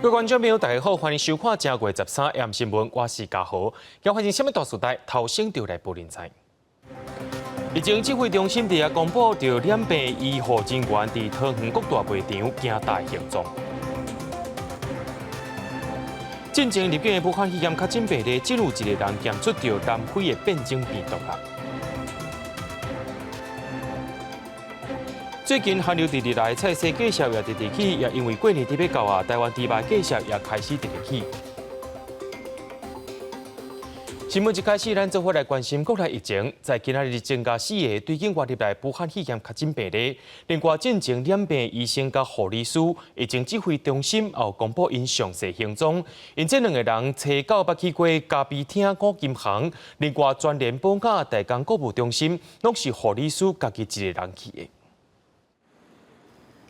各位观众朋友，大家好，欢迎收看正月13 AM 新闻，我是嘉豪。要发生什么大事代，头先就来报人才。疫情指挥中心伫公布，着染病医护人员伫桃园各大卖场惊大行踪。进前入境的武汉肺炎确诊病例，进入一个人检出着南非的变种病毒啊。最近寒流直直来，菜市计数也直直起，也因为过年伫要到啊，台湾猪肉计数也开始直直起。新闻一开始，咱做伙来关心国内疫情，在今仔日增加4个对境外入来武汉肺炎确诊病例，另外进前染病医生甲护理师，疫情指挥中心也有公布因详细行踪。因这2个人初9捌去过咖啡厅、五金行，另外全联邦甲大江购物中心，拢是护理师家己一个人去的。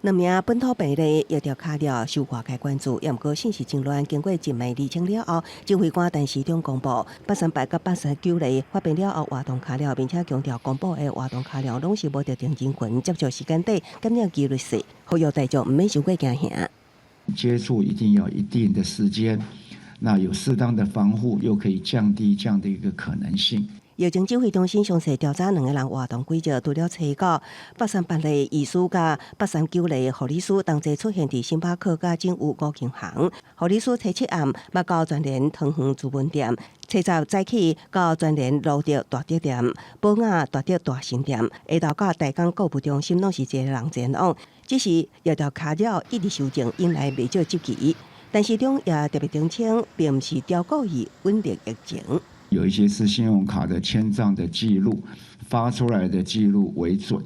2名本土病例也调卡了，受外界关注。也毋过信息真乱，经过一脉厘清了后，指挥官陈时中公布，88甲89例发病了后活动卡了，并且强调公布的活动卡了拢是无特定人群接触时间短，感染几率细，呼吁大众毋免伤过惊吓。接触一定要一定的时间，那有适当的防护，又可以降低这样的一个可能性。疫情指挥中心详细调查2个人活动轨迹，除了初9 88例医师甲89例护理师同齐出现伫星巴克甲景务五金行。护理师初7暗捌到全联桃园资本店，初10早起到全联路德大德店、宝雅大德大新店，下昼到大江购物中心拢是一个人前往。只是药调卡了一直修正，引来未少质疑。但是中也特别澄清，并不是调故意稳定疫情。有一些是信用卡的签账的记录，发出来的记录为准，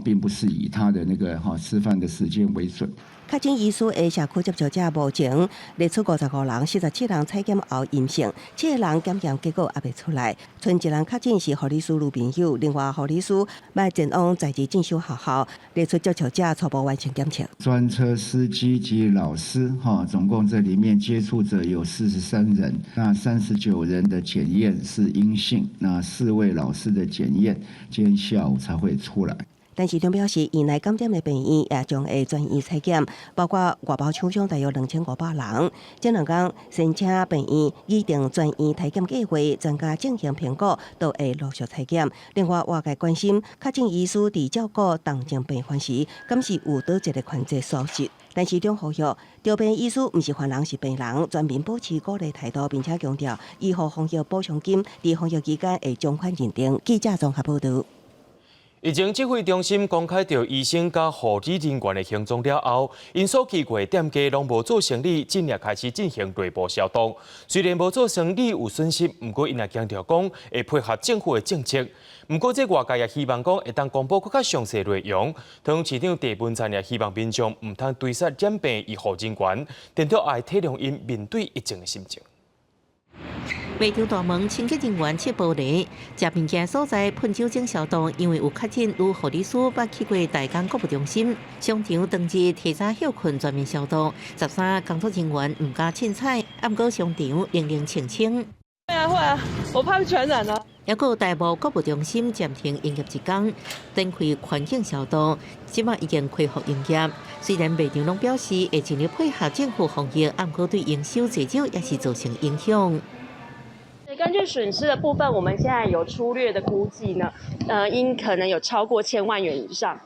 并不是以他的那个吃饭的时间为准。确诊医师的社区接触者目前列出55人，47人采检后阴性，7个人检验结果还未出来，剩1人确诊是护理师女朋友，另外护理师要前往在职进修学校，列出接触者初步完成检测。专车司机及老师，总共这里面接触者有43人，那39人的检验是阴性，那4位老师的检验今天下午才会出来。但是中表示，院内感染的病院也将会专院采检，包括外包厂商大约2500人。这2天申请病院拟定专院采检计划，增加进行评估，都会陆续采检。另外，外界关心确诊医师伫照顾重症病患时，敢是有倒一个权责疏失？但是中呼吁，调病医师毋是犯人是病人，全面保持鼓励态度，并且强调医护防疫补偿金伫防疫期间会将款认定。记者综合报道。疫情指挥中心公开着医生甲护理人员的行踪了后，因所去过店家拢无做生意，今日开始进行内部消毒。虽然无做生意有损失，不过因也强调讲会配合政府的政策。不过这外界也希望讲会当公布更加详细内容。桃园市长郑文灿也希望民众唔通对杀染病医护人员，电到爱体谅因面对疫情的心情。卖场大门清洁人员切玻璃，食物件所在喷酒精消毒，因为有确诊有护理师捌去过大江购物中心，商场当日提早休困全面消毒，13工作人员唔敢凊彩，暗过商场零澄清。会啊，我怕传染啊。还有大埔购物中心暂停营业1天，展开环境消毒，即马已经恢复营业。虽然卖场拢表示会尽力配合政府防疫，暗过对营收至少也是造成影响。根据损失的部分，我们现在有粗略的估计呢，应可能有超过1000万元以上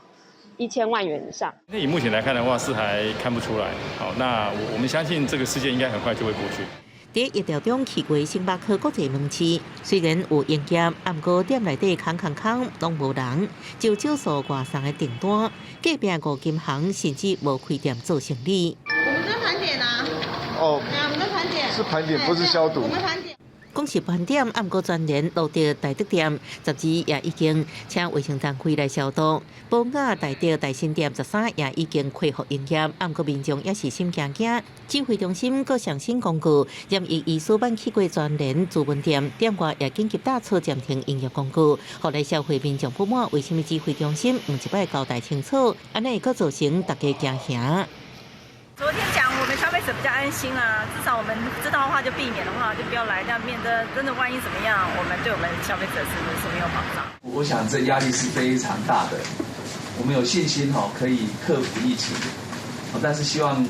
，1000万元以上。那以目前来看的话，是还看不出来。好，那我们相信这个事件应该很快就会过去。在疫调中去过星巴克国际门市，虽然有营业，不过店内底空拢无人，就少数外送的订单。隔壁五金行甚至无开店做生意。我们在盘点啊。哦。对啊，我们在盘点。是盘点，不是消毒。我们盘点。讲是盘点，不过全联路德大德店10时也已经请卫生单位来消毒。宝雅大德大新店13也已经恢复营业，不过民众也是心惊惊。指挥中心阁上新公告，染疫医师班去过全联资本店，店外也紧急打出暂停营业公告。后来社会民众不满，为什么指挥中心唔一摆交代清楚？安尼会阁造成大家惊吓。昨天讲我们消费者比较安心啦，至少我们知道的话就避免的话就不要来，这样免得真的万一怎么样，我们对我们消费者是没有保障。我想这压力是非常大的，我们有信心可以克服疫情，但是希望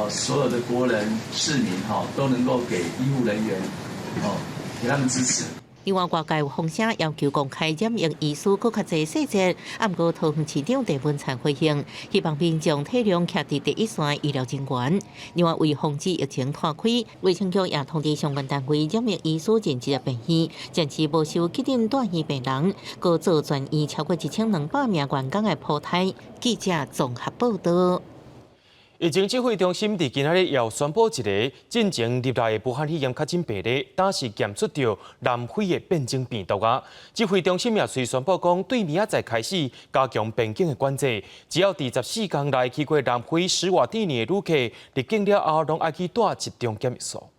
所有的国人市民都能够给医护人员给他们支持。另外，外界有风声要求公开染疫医师更较侪细节，不过桃园市长郑文灿回应，希望民众体谅徛伫第一线医疗人员。另外，为防止疫情拓开，卫生局也通知相关单位染疫医师任职的病院，暂时无收急诊大医病人，各做专医超过1200名员工的铺台。记者综合报道。疫情指挥中心伫今仔日又宣布一个进前入来的武汉肺炎确诊病例，但是检出到南非的变种病毒啊。指挥中心也随宣布讲，对明仔载开始加强边境的管制，只要伫14天内去过南非10外地年的旅客，入境了后拢爱去带一中检疫所。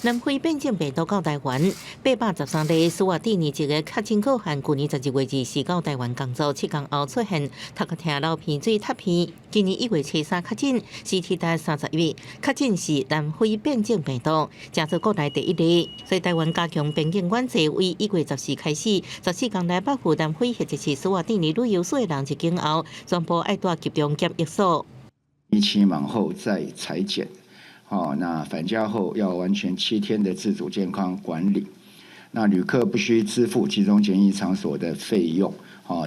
南非变种病毒到台湾，813例斯瓦蒂尼一个确诊个案，去年12月24到台湾工作7天后出现头壳痛、流鼻水、塌鼻。今年1月23确诊，CT 值31，确诊是南非变种病毒，加做国内第一例。所以台湾加强边境管制，为1月14开始，14天内报赴南非或者是斯瓦蒂尼旅游所的人入境后，全部爱带集中检疫所。疫期满后再裁剪。那返家后要完全7天的自主健康管理。那旅客不需支付集中检疫场所的费用。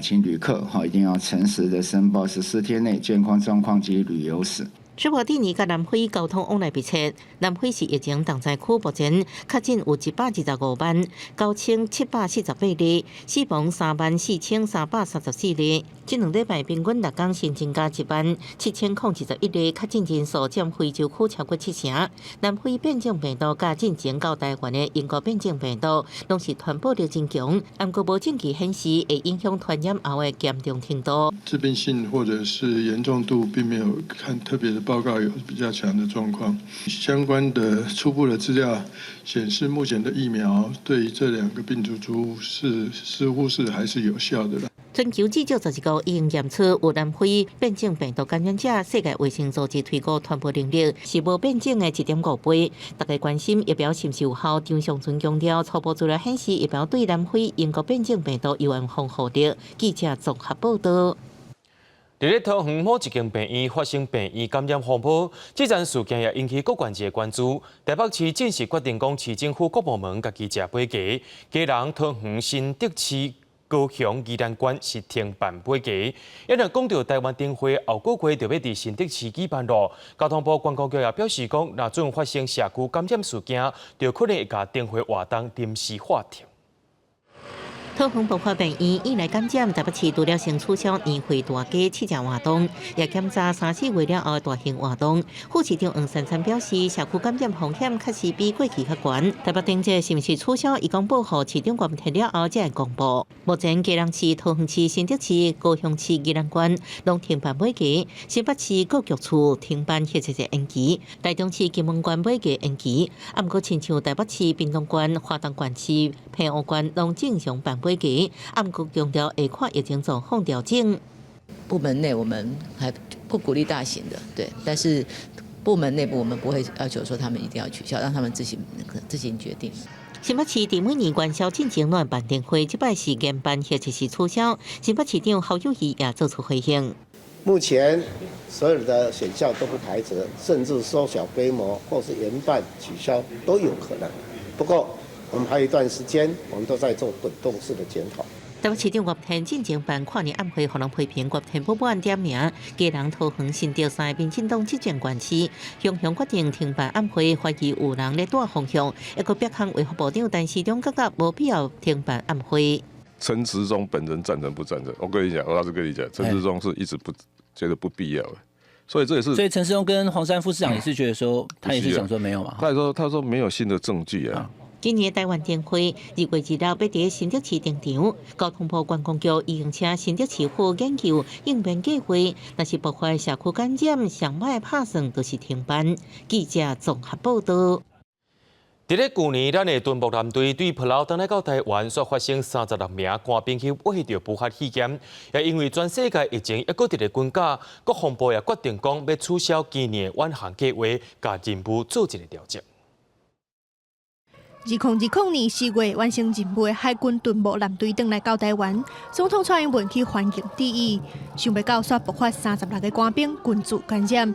请旅客一定要诚实的申报14天内健康状况及旅游史。斯瓦蒂尼甲南非交通往来密切，南非是疫情重灾区，目前确诊有125万9748例，死亡34334例。这2礼拜平均6天新增加17021例，确诊人数占非洲区超过70%。南非变种病毒甲进前到台湾的英国变种病毒，拢是传播力真强，不过无证据显示会影响传染后的严重程度。致病性或者是严重度，并没有看特别的报告有比较强的状况。相关的初步的资料显示，目前的疫苗对这2个病毒株似乎是还是有效的啦。全球至少11个已经验出有南非变种病毒感染者，世界卫生组织推估传播能力是无变种的1.5倍。大家关心疫苗是不是有效？张尚存强调，初步资料显示疫苗对南非英国变种病毒有防护力。记者综合报道。伫咧桃园某一间病院发生病院感染风波，这件事件也引起各关界关注。台北市正式决定讲，市政府各部门家己食飞鸡，家人桃园新德市。高雄宜兰县是停办飞鸡，因为讲到台湾灯会后个月就要伫新德市举办咯。交通部观光局也表示讲，若准发生社区感染事件，就可能会甲灯会活动临时划停。桃园爆发病院以来感染，台北市除了先取消年会大家试食活动，也检查3-4月了后的大型活动。副市长黄珊珊表示，社区感染风险确实比过去较悬。台北灯节是毋是取消，伊讲报予市长关贴了后才会公布。目前基隆市、桃园市、新德市、高雄市、宜兰县拢停办买鸡，新北市各局处停办或者是延期，台中市金门县买鸡延期。不过，亲像台北市屏东县、花东县市、平湖县拢正常办。飞机，暗局强调会看疫情状况调整。部门内我们还不鼓励大型的，对，但是部门内部我们不会要求说他们一定要取消，让他们自行决定。新北市伫每年元宵进行乱办灯会，这摆是延办或者是取消。新北市长侯友宜也做出回应。目前所有的选项都不排除，甚至缩小规模或是延办、取消都有可能。不过，我们还有一段时间，我们都在做滚动式的检讨。台北市长岳天进前办跨年晚会，互人批评岳天不按点名，家人桃园新德3民进党执政县市，雄雄决定停办晚会，怀疑有人咧带风向，一个别项卫福部长，但市长觉得无必要停办晚会。陈时中本人赞成不赞成？我跟你讲，我老实跟你讲，陈时中是一直不觉得不必要的。所以这也是，所以陈时中跟黄珊副市长也是觉得说，他也是想说没有嘛。他说没有新的证据啊。今年台湾灯会2月1日要伫新德市登场，交通部观光局已经请新德市府研究应变计划，若是爆发社区感染，上歹拍算就是停办。记者综合报道。伫咧去年，咱的敦睦舰队对普劳登来到台湾，所发生36名官兵去挖到武汉肺炎，也因为全世界疫情一个伫咧滚价，国防部也决定讲要取消今年的远航计划，甲任务做一个调整。2020年4月完成任务的海军屯部舰队回来到台湾，总统蔡英文去欢迎致意。想不到煞爆发36个官兵群聚感染，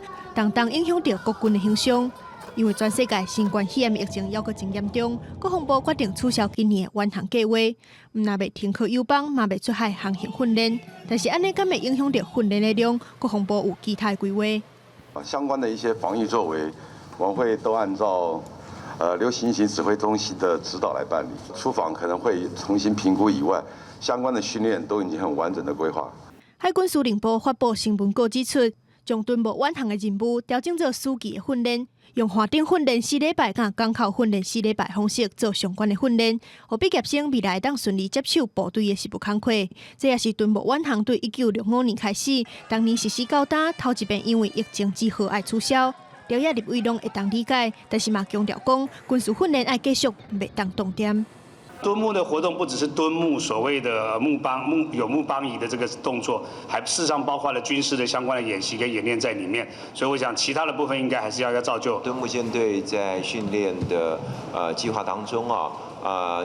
动影响到国军的形象。因为全世界新冠肺炎疫情还阁真严重，国防部决定取消今年的远航计划，若袂停课友邦，嘛袂出海航行训练。但是安尼敢会影响到训练的量？国防部有其他规划。相关的一些防疫作为，我们会都按照流行疫情指挥中心的指导来办理。出访可能会重新评估以外，相关的训练都已经很完整的规划。海军司令部发布新闻稿指出，将屯部远航的任务调整做暑期的训练，用华顶训练4礼拜，甲港口训练4礼拜方式做相关的训练，让毕业生未来当顺利接手部队的事务工作。这也是屯部远航对1965年开始，当年实施到今，头一遍因为疫情只好爱取消。廖亚立委拢会当理解，但是嘛强调讲，军事训练爱继续，袂当动点。蹲木的活动不只是蹲木所谓的木邦仪的这个动作，还事实上包括了军事的相关的演习跟演练在里面。所以我想其他的部分应该还是要照旧。蹲木舰队在训练的计划当中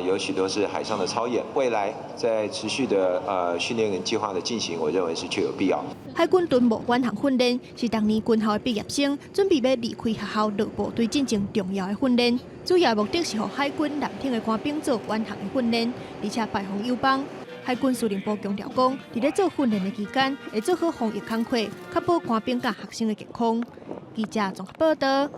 有许多是海上的操演，未来在持续的训练计划的进行，我认为是确有必要。海军屯部远航训练是当年军校的毕业生准备要离开学校落部队进行重要的训练，主要目的是让海军蓝挺的官兵做远航的训练，而且拜访友邦。海军司令部强调讲，伫咧做训练的期间，会做好防疫工作，确保官兵甲学生的健康。记者综合报道。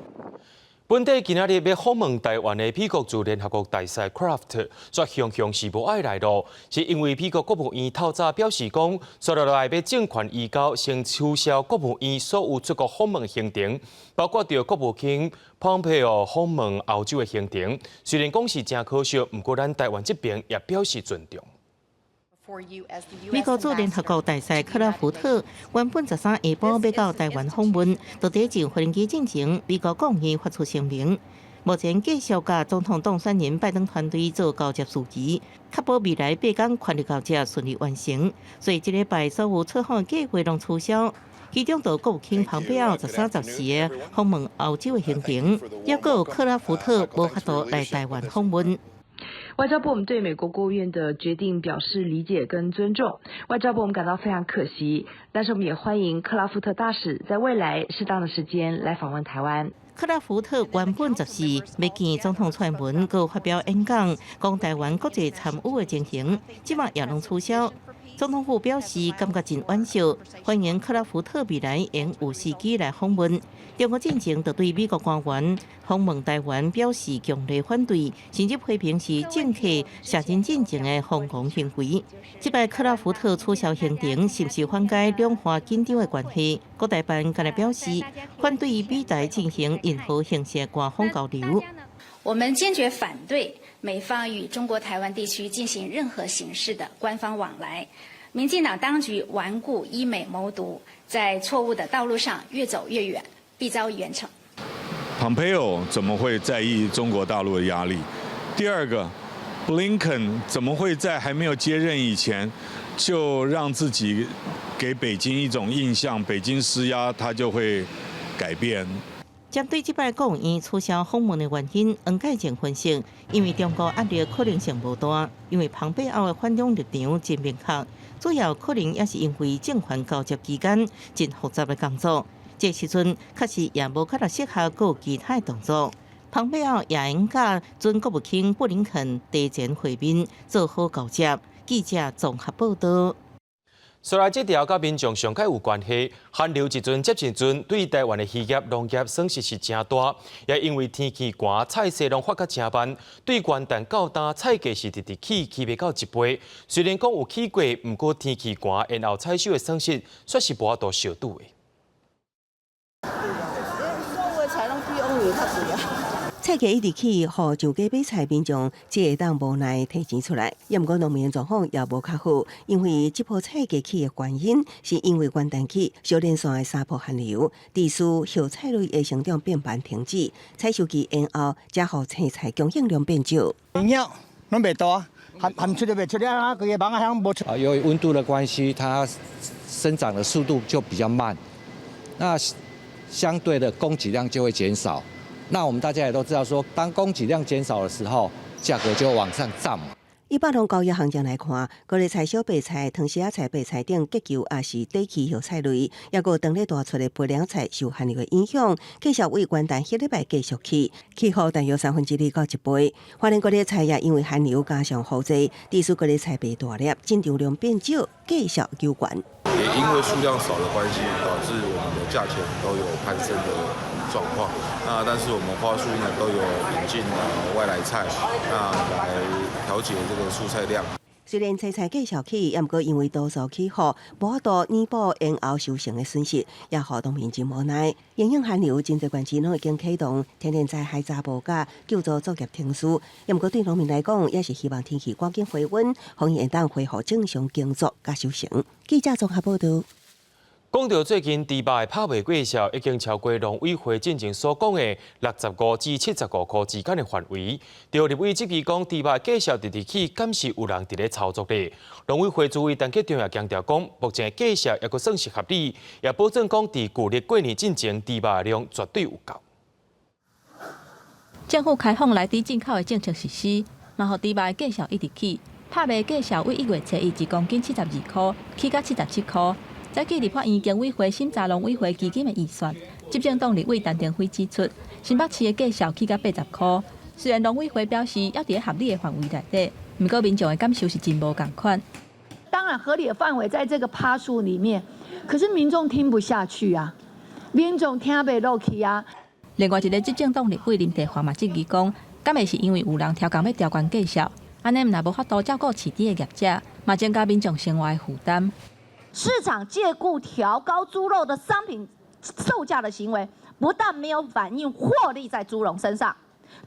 本地今仔日要访问台湾的美国驻联合国大使 Kraft， 却向是无爱来咯，是因为美国国务院透早表示讲，接下来要政权移交，先取消国务院所有出国访问行程，包括着国务卿Pompeo访问欧洲的行程。虽然讲是真可惜，不过咱台湾这边也表示尊重。美国驻联合国大使克拉福特原本13下晡要到台湾访问，就在进飞机进前，美国国务院发出声明，目前继续甲总统当选人拜登团队做交接事宜，确保未来8天权力交接顺利完成。所以这礼拜所有出访计划拢取消，其中就国务卿蓬佩奥13、14的访问欧洲的行程，也有克拉福特无法度来台湾访问。外交部我们对美国国务院的决定表示理解跟尊重，外交部我们感到非常可惜，但是我们也欢迎克拉夫特大使在未来适当的时间来访问台湾。克拉福特原本14要见总统蔡英文，佮发表演讲，讲台湾国际参与的情形，即马也拢取消。总统府表示感觉真惋惜，欢迎克拉福特未来用有时机来访问。中国进前就对美国官员访问台湾表示强烈反对，甚至批评是政客写真进前的疯狂行为。这摆克拉福特取消行程，是不是缓解两岸紧张的关系？国台办今日表示反对美台进行任何形式的官方交流。我们坚决反对美方与中国台湾地区进行任何形式的官方往来。民进党当局顽固依美谋独，在错误的道路上越走越远，必遭严惩。Pompeo 怎么会在意中国大陆的压力？第二个，布林肯怎么会在还没有接任以前，就让自己给北京一种印象，北京施压他就会改变？针对这摆国务院取消访问的原因，黄介正分析，因为中国压力可能性无大，因为蓬佩奥的反中立场真明确，主要可能也是因为政权交接期间真复杂的工作，这时阵确实也无较适合有其他动作。蓬佩奥也应甲准国务卿布林肯提前会面，做好交接。记者综合报道。虽然这条甲民众上界有关系，寒流一阵接一阵，对台湾的渔业、农业损失是真大。也因为天气寒，菜色拢发甲真慢，对元旦到单菜价是直直起袂到1倍。虽然讲有起过，不过天气寒，然后采收的损失却是无法度小拄的。菜价一直起，互上街买菜民众只会当无奈提钱出来。也毋过农民的状况也无较好，因为这波菜价起的原因，是因为元旦起小连线的3波寒流，致使叶菜类的生长变慢停止，采收期延后，才互青菜供应量变少。营养拢袂大，含出的袂出啊，个个芒啊无出。由于温度的关系，它生长的速度就比较慢，那相对的供给量就会减少。那我们大家也都知道说，当供给量减少的时候，价格就往上涨嘛。以北农交易行情来看，高丽菜、小白菜、藤丝仔菜、白菜等结球也是短期叶菜类，也有当日大出的培凉菜受寒流的影响，继续为元旦迄礼拜继续起，起雨大约2/3到1倍。花莲高丽菜也因为寒流加上雨季，地区高丽菜被大粒，进场量变少，继续求悬。也因为数量少的关系，导致我们的价钱都有攀升的状况。那但是我们花束呢都有引进外来菜，那来调节这个蔬菜量。虽然菜继续起，也毋过因为多数起雨，无多弥补延后收成的损失，也互农民真无奈。影响寒流，真侪县市拢已经启动天然灾害查无假救助作业停驶。也毋过对农民来讲，也是希望天气赶紧回温，方会当恢复正常耕作甲收成。记者综合报道。讲到最近猪肉的拍卖过程，已经超过农委会进前所讲的65至75块之间的范围。就立委质疑讲，猪肉价格直起，敢是有人伫咧操作咧？农委会主委陈吉仲也强调讲，目前的价格也阁算是合理，也保证讲，伫旧历过年进前，猪肉的量绝对有够。政府开放内地进口的政策实施，嘛，互猪肉的价格一直起，拍卖价格为1月初1公斤72块，起到77块。早起立法院经委会审查农委会基金的预算，执政党立委陈定辉指出，新北市的价格起到80块。虽然农委会表示要伫合理的范围内底，不过民众的感受是真无共款。当然，合理的范围在这个趴数里面，可是民众听不下去啊，民众听不落去啊。另外一个执政党立委林地华嘛质疑讲，敢会是因为有人调工要调悬价格，安尼若无法度照顾市底的业者，嘛增加民众生活的负担。市场借故调高猪肉的商品售价的行为，不但没有反映获利在猪农身上，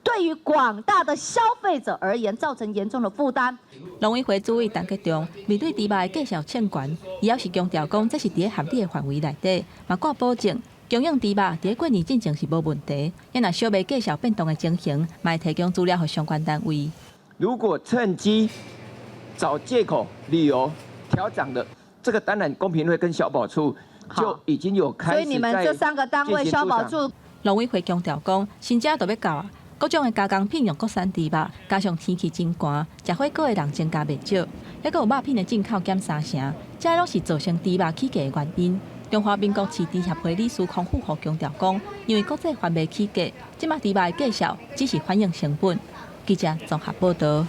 对于广大的消费者而言，造成严重的负担。农委会主委陈吉仲面对猪肉的价格欠悬，伊也是强调讲，这是伫合理的范围内底，嘛敢保证供应猪肉伫过年进程是无问题。也若小卖价格变动的情形，嘛会提供资料给相关单位。如果趁机找借口、理由调涨的。这个当然公平会跟消保处就已经有开始，所以你们这3个单位消保处、农委会强调讲，新正都要到啊，各种的加工品用国产猪肉，加上天气真寒，食火锅的人增加袂少，还有肉品的进口减3成，这拢是造成猪肉起价的原因。中华民国市场协会理事康富豪强调讲，因为国际贩卖起价，即马猪肉的价格只是反映成本。记者综合报道。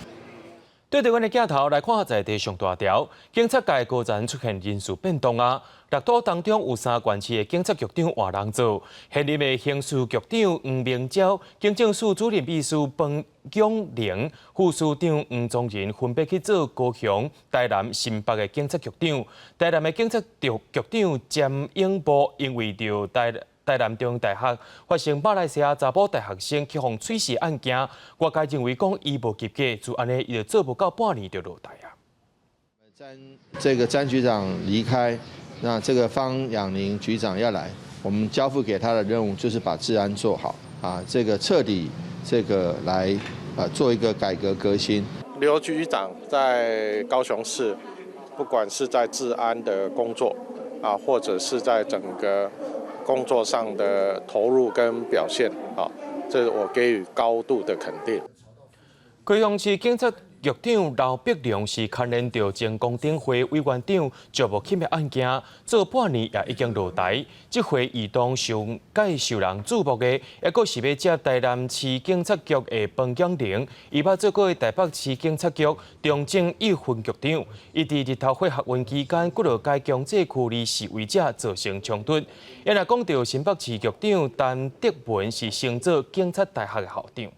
对台湾的镜头来看在地上大条，警察界果然出现人事变动啊！六都当中有3县市的警察局长换人做，现任的刑事局长黄明昭、警政署主任秘书彭永玲、副署长黄宗仁分别去做高雄、台南、新北的警察局长。台南的警察局长詹永波因为着台南中大学发生马来西亚查甫大学生去互吹死案件，外界认为讲伊无及格，就安尼伊就做不到半年就落台啊。这个詹局长离开，那这个方养宁局长要来，我们交付给他的任务就是把治安做好啊，这个彻底来做一个改革革新。刘局长在高雄市，不管是在治安的工作啊，或者是在整个工作上的投入跟表现啊，这我给予高度的肯定。高雄市警察局长刘碧良是牵连到前公顶会委员长石木起灭案件，做半年也已经落台。这回移动上届受人注目的，也阁是要接台南市警察局的彭永玲，伊捌做过台北市警察局中正一分局长。伊伫日头会学运期间，骨落该强制区里示威者造成冲突。也若讲到新北市局长陈德文是升做警察大学的校长。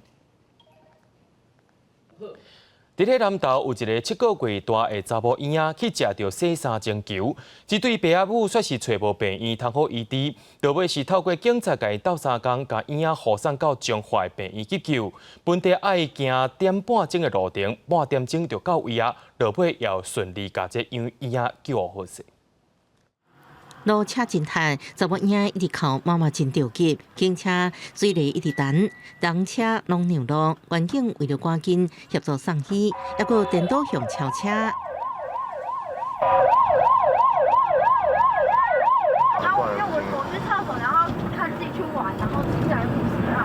伫咧南投有一个7个月大的查某婴仔去食到洗衫精球，一对爸仔母说是找无病院通好医治，到尾是透过警察甲伊斗相共，甲婴仔护送到彰化病院急救。本地爱行1.5点钟的路程，半点钟就到位啊，到尾也顺利甲这婴仔救好势。路车真旱，查某婴一直靠妈妈真着急，警车水泥一直等，人车拢让路，环境为了赶紧协助送医，还有电动向超车。然后我去厕所，然后看自己去玩，然后出来护士啊。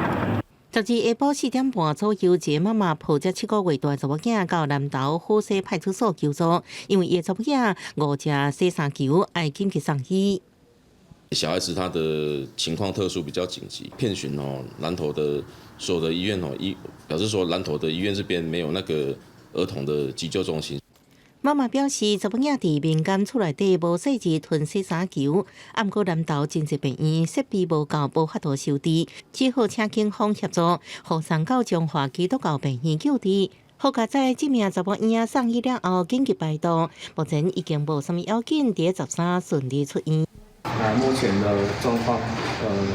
12下晡4點半左右，一個媽媽抱着7個月大查某囝到南投好西派出所求助，因為伊查某囝誤食洗衫球，愛緊急送醫。小孩子他的情況特殊，比較緊急，遍尋南投的所有的醫院表示說南投的醫院這邊沒有那個兒童的急救中心。媽媽表示，查某囝佇民間厝內底無細節吞洗衫球，毋過南投精神病院設備無夠，無法度收治，只好請警方協助，互送到中華基督教病院救治。好佳在這名查某嬰送醫了後緊急排毒，目前已經無啥物要緊，第13順利出院。目前的狀況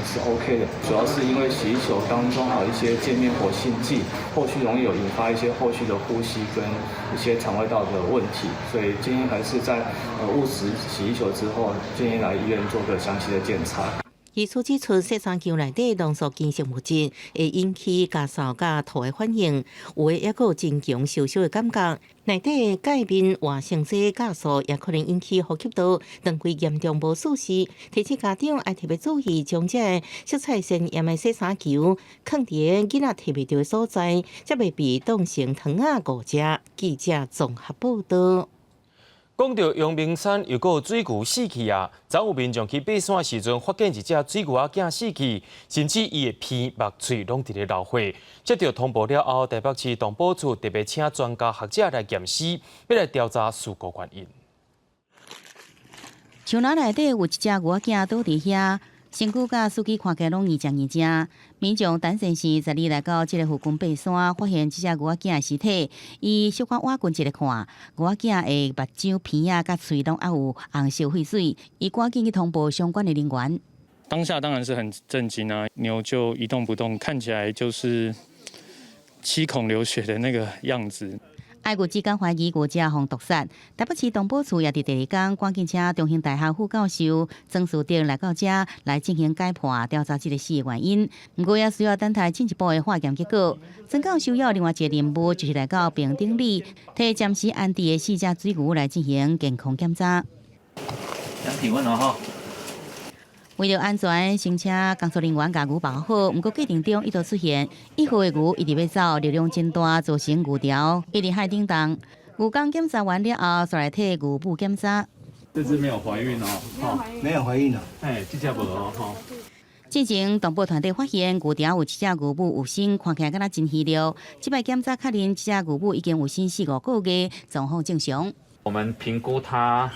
是 OK 的，主要是因為洗衣球當中還有一些界面活性劑，後續容易有引發一些後續的呼吸跟一些腸胃道的問題，所以建議還是在誤食洗衣球之後，建議來醫院做個詳細的檢查。醫師指出，洗衫球內底濃縮堅性物質會引起咳嗽甲吐的反應，有的也有真強燒燒的感覺。內底鈣面活性劑酵素也可能引起呼吸道長期嚴重無舒適，提醒家長要特別注意，將這色彩鮮豔的洗衫球放佇囡仔摕袂到的所在，才袂被當成糖仔誤食。記者綜合報道。講到陽明山又有水牛死去啊！昨有民眾去爬山時陣，發現一隻水牛仔死去，甚至伊的鼻、目、喙攏佇咧流血。接到通報了後，台北市動保處特別請專家學者來驗屍，要來調查事故原因。樹林內底有一隻牛仔倒佇遐，身軀甲屍體看起來攏異常異正。民眾當時是12來到這個附近爬山，發現這隻牛仔的屍體，伊小可挖近一個看，牛仔的目睭、鼻啊、甲喙攏有紅燒血水，伊趕緊去通報相關的人員。當下當然是很震驚啊，牛就一動不動，看起來就是七孔流血的那個樣子。愛護之間懷疑牛隻互毒殺，台北市動保處也佇第二天趕緊請中興大學副教授曾樹德來到這來進行解剖調查這個死的原因。不過也需要等待進一步的化驗結果。曾教授有另外一個任務，就是來到平頂里替暫時安置的4隻水牛來進行健康檢查。量體溫哦。為了安全，先請工作人員將牛包好。不過過程中，一度出現1號的牛一直要走，流量真大，造成牛條一直海叮當。牛剛檢查完了後，再來替牛母檢查。這隻沒有懷孕哦，沒有懷孕哦。哎，這隻無哦。之前動保團隊發現牛條有一隻牛母有生，看起來敢若真稀溜。這擺檢查確認，這隻牛母已經有生4、5個月，狀況正常。我們評估它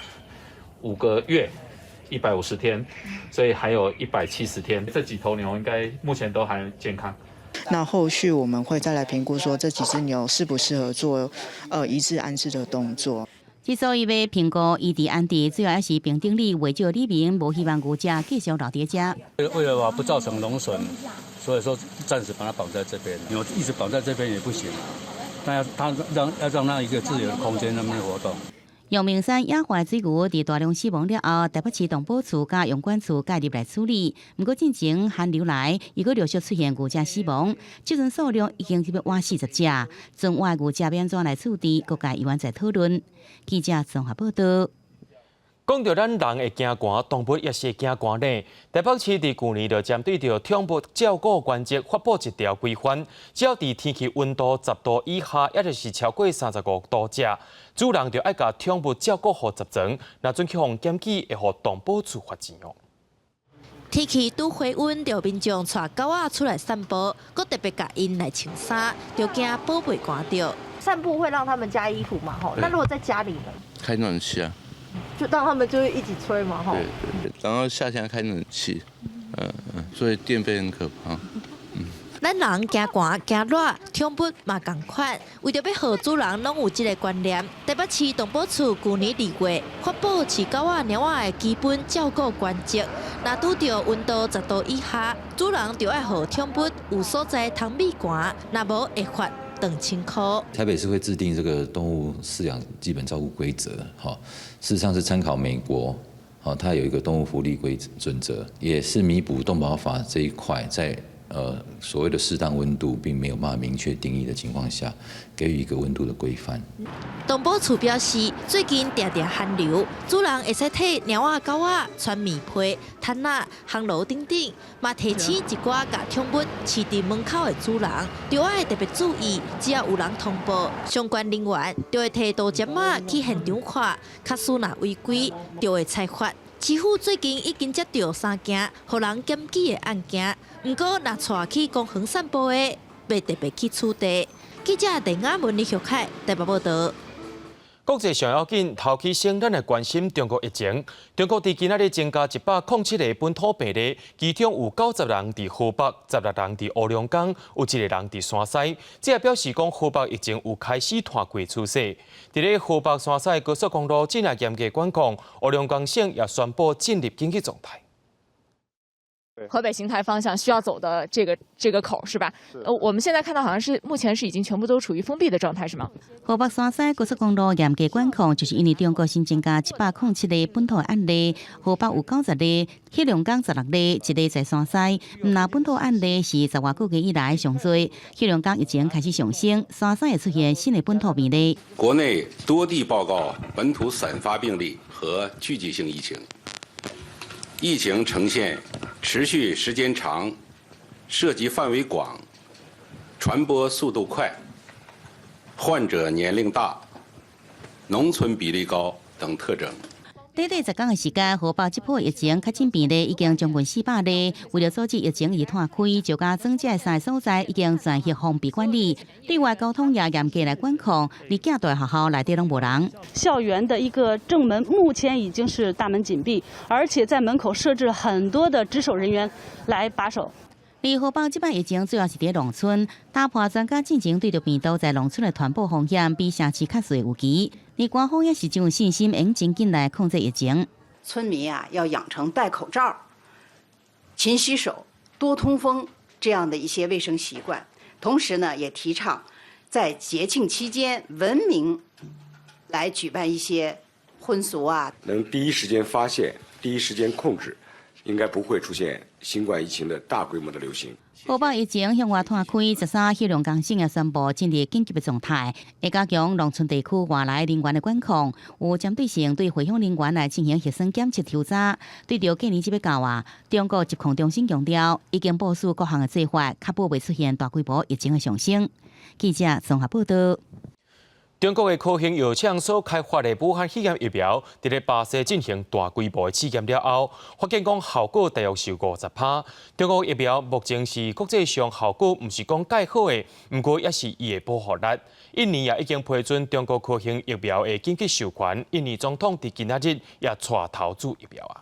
5個月。150天，所以還有170天，這幾頭牛應該目前都還健康。那後續我們會再來評估，說這幾隻牛適不適合做移植安置的動作。之所以要評估移植安置，主要也是平頂里為少里民無希望牛隻繼續留在這。為了不造成農損，所以說暫時把它綁在這邊。牛一直綁在這邊也不行，但要讓它一個自由的空間，讓它們活動。陽明山野壞水牛佇大量死亡了後，台北市動保處甲陽管處介入來處理。不過進前寒流來，又陸續出現牛隻死亡，這陣數量已經要換40隻。剩外牛隻變怎來處理，各界議員在討論。記者綜合報道。講到咱人會驚寒，動物也是會驚寒呢。台北市伫去年就針對着寵物照顧原則發布一條規範，只要伫天氣溫度10度以下，也就是超過35度者，主人就要甲寵物照顧好10層，若準去互檢舉，會互動保處罰錢哦。天氣拄回溫，着民眾帶狗仔出來散步，佫特別甲因來穿衫，着驚寶貝寒着。散步會讓他們加衣服嘛？吼，那如果在家裡呢？開暖氣啊。就讓他們就會一起吹嘛，吼。對，然後夏天開冷氣，所以電費很可怕。咱人驚寒驚熱，寵物嘛同款。為着要讓主人攏有這個觀念，台北市動保處去年2月發布飼狗仔、貓仔的基本照顧原則。若拄到溫度10度以下，主人就要讓寵物有所在通避寒，若無會罰2,000塊。台北市會制定這個動物飼養基本照顧規則，事實上是參考美國，它有一個動物福利準則，也是彌補動保法這一塊在所谓的适当温度，并没有办法明确定义的情况下，给予一个温度的规范。动保处表示，最近常常寒流，主人会使摕猫仔、狗仔穿棉被、毯仔、烘炉等等，嘛提醒一寡甲宠物饲伫门口的主人，就要特别注意，只要有人通报，相关人员就会摕刀尖仔去现场看，假使若违规，就会采罚。市府最近已经接到3件互人检举的案件，不过若带去公园散步的，要特别去处理。记者陈雅文、李秀凯台北报道。国际上要紧，头起先咱来关心中国疫情。中国伫今仔日增加107个本土病例，其中有90人伫河北，16人伫乌龙岗，有1个人伫山西。这也表示讲河北疫情有开始脱轨趋势。伫咧河北山西高速公路正也严格管控，乌龙岗省也宣布进入紧急状态。河北邢台方向需要走的这个口是吧？我们现在看到好像是目前是已经全部都处于封闭的状态，是吗？河北山西高速公路严格管控，就是因为中国新增加107个本土案例，河北有90例，黑龙江16例，一例在山西。那本土案例是10外个月以来上多，黑龙江疫情开始上升，山西也出现新的本土病例。国内多地报告本土散发病例和聚集性疫情。疫情呈现持续时间长、涉及范围广、传播速度快、患者年龄大、农村比例高等特征。短短10天的时间，河北这波疫情确诊病例已经将近400例。为了阻止疫情易拓开，就甲增加3个所在已经全域封闭管理。另外，交通也严格来管控，离境大学校内底拢无人。校园的一个正门目前已经是大门紧闭，而且在门口设置了很多的值守人员来把守。而河北这摆疫情主要是在农村，打破专家进前对着病毒在农村的传播风险比城市较侪有期。而官方也是真有信心，用真紧来控制疫情。村民啊，要养成戴口罩、勤洗手、多通风这样的一些卫生习惯。同时呢，也提倡在节庆期间文明来举办一些婚俗啊，能第一时间发现、第一时间控制，应该不会出现新冠疫情的大规模的流行。河北疫情向外拓开，13黑龙江省也宣布进入紧急的状态，会加强农村地区外来人员的管控，有针对性对回乡人员来进行核酸检测调查。对着过年这要到啊，中国疾控中心强调，已经部署各项的做法，确保未出现大规模疫情的上升。记者综合报道。中国的科兴药厂所开发的武汉肺炎疫苗，伫咧巴西进行大规模的试验了后，发现讲效果大约是50%。中国疫苗目前是国际上效果唔是讲介好的，不过也是伊的保护力。印尼也已经批准中国科兴疫苗的紧急授权，印尼总统伫今仔日也带头注疫苗啊。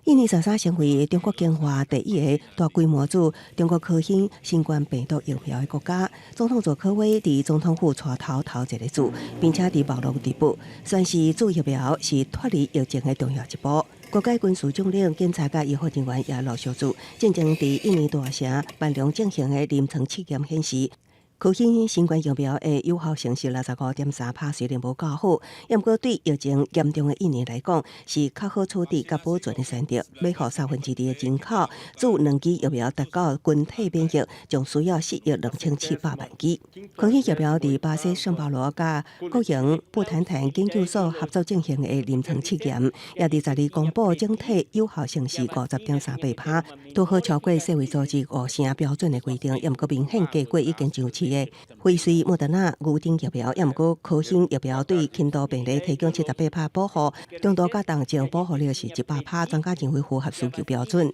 印尼13成为中国境外第一个大规模做中国科兴新冠病毒疫苗的国家。总统佐科威伫总统府带头一个做，并且伫网络直播，宣示做疫苗是脱离疫情的重要一步。国家军事将领、检察甲医护人员也陆续做，正正伫印尼大城万隆进行的临床试验显示。科兴新冠疫苗的有效性是65.3%，虽然无够好，也不过对疫情严重的印尼来讲，是较好处置甲保存的选择。要互2%的人口做2剂疫苗达到群体免疫，将需要4亿2700万剂。科兴疫苗伫巴西圣保罗甲国营布坦坦研究所合作进行的临床试验，也伫12日公布整体有效性是50.38%，都好超过世卫组织5成标准的规定，也不过明显低过已经上市。辉瑞、莫德纳、牛津疫苗，也毋过科兴疫苗对轻度病例提供78%保护，中度甲重症保护率是100%，专家认为符合需求标准。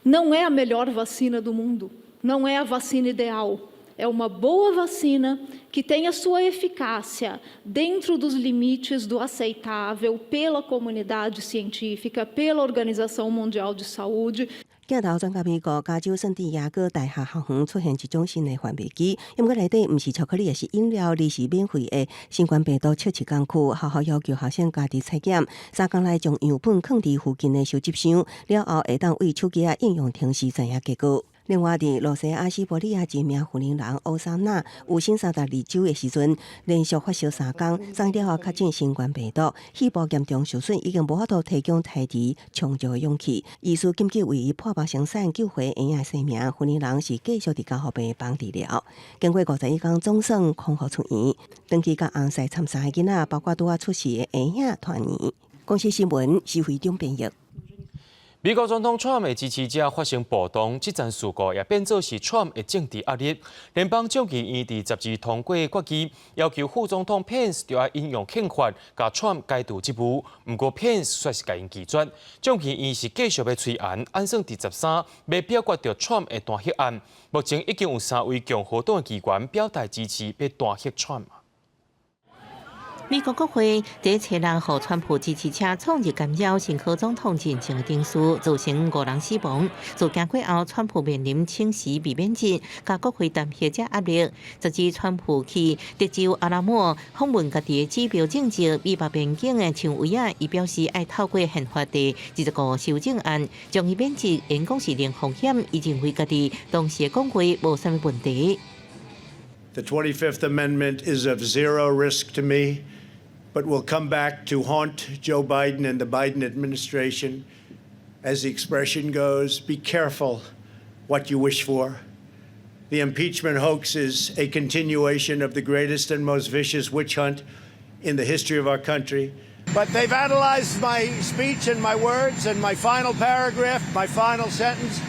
Não é a melhor vacina do mundo, não é a vacina ideal. É uma boa vacina que tem a sua eficácia dentro dos limites do aceitável pela comunidade científica, pela Organização Mundial de Saúde. 镜头转到美国加州圣地亚哥大学校园出现一种新的贩卖机，因为内底唔是巧克力，也是饮料，而是免费的新冠病毒测试工具。学校要求学生家己采检，3天内将样本放伫附近的收集箱，了后会当为手机应用程式知影结果。另外，伫罗西阿西伯利亚知名妇人人欧桑娜有新32周的时阵，连续发烧3天，3了后确诊新冠病毒，肺部严重受损，已经无法度提供胎儿长照的勇气。医师紧急为伊破腹生产，救回婴儿生命。妇人人是继续伫加护病房治疗。经过51天总算康复出院，登记甲红赛参赛的囡仔，包括拄啊出世的婴仔团圆。公司新闻是会中编译。美国总统 Trump 的支持者发生暴动，这件事故也变作是 Trump 的政治压力。联邦众议院伫12日通过决议，要求副总统 Pence 就要引用宪法，甲 Trump 解除职务。不过 Pence 却是甲因拒绝。众议院是继续要催案，按算第13要表决着 Trump 的弹劾案。目前已经有3位共和党的议员表态支持要弹劾 Trump。美国国会第7人互川普支持者创日干扰新科总统进程的定数，造成5人死亡。自经过后，川普面临请辞被免职，甲国会弹劾者压力。直至川普去德州阿拉莫访问家己的指标政绩，美国边境的墙围啊，伊表示爱透过宪法第25修正案将伊免职，因讲是零风险，伊认为家己当时的讲话无啥物问题。The 25th Amendment is of zero risk to me, but will come back to haunt Joe Biden and the Biden administration. As the expression goes, be careful what you wish for. The impeachment hoax is a continuation of the greatest and most vicious witch hunt in the history of our country. But they've analyzed my speech and my words and my final paragraph, my final sentence,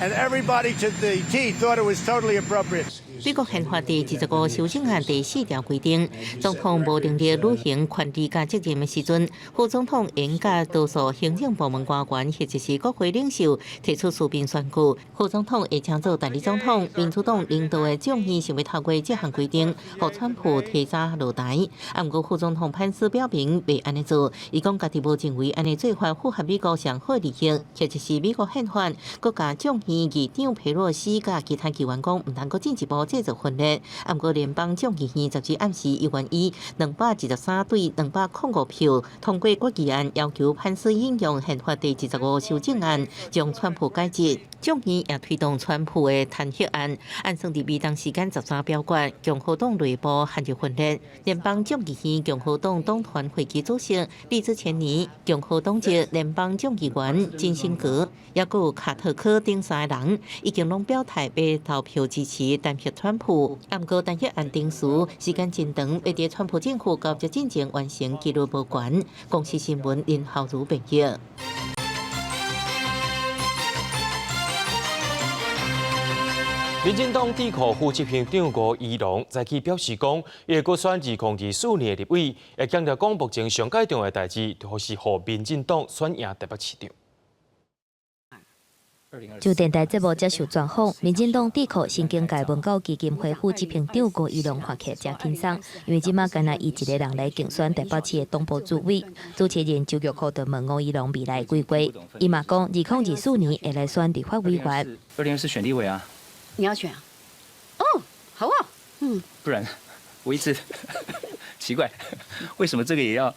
and everybody to the T thought it was totally appropriate. 美国宪法第25修正案第4条规定，总统无能力履行权力甲责任的时阵，副总统应甲多数行政部门官员或者是国会领袖提出书面选举，副总统会请做代理总统。民主党领导的众议想要透过这项规定，互川普提早落台。不过副总统潘斯表明袂安尼做，伊讲家己无认为安尼做法符合美国上好利益，或者是美国宪法。国家众议议长佩洛西甲其他议员讲，唔通阁进一步。制作分裂，不过联邦众议院10日暗示伊愿意213对205票通过决议案，要求潘斯引用宪法第25修正案，将川普解职。众议也推动川普的弹劾案，按算伫美东时间13表决，共和党内部陷入分裂。联邦众议院共和党党团会议主席利兹前年，共和党籍联邦众议员金辛格，也有卡特科等3个人，已经拢表态要投票支持弹劾川普。不过弹劾案定数时间真长，要伫川普政府交接进程完成几率无悬。公司新闻林浩如编译。民进党智库副执行长吴怡农在去表示讲，伊会选2024年的立委，也强调讲目前上界重要的代志，就是互民进党选赢台北市长。就电台节目接受专访，民进党智库新经济文教基金会副执行长吴怡农看起来真轻松，因为即马干那伊一个人来竞选台北市的东部主委。主持人周玉蔻就问吴怡农未来规划，伊嘛讲2024年会来选立法委员。2024选立委啊？你要选啊？哦，好啊，不然我一直奇怪，为什么这个也要？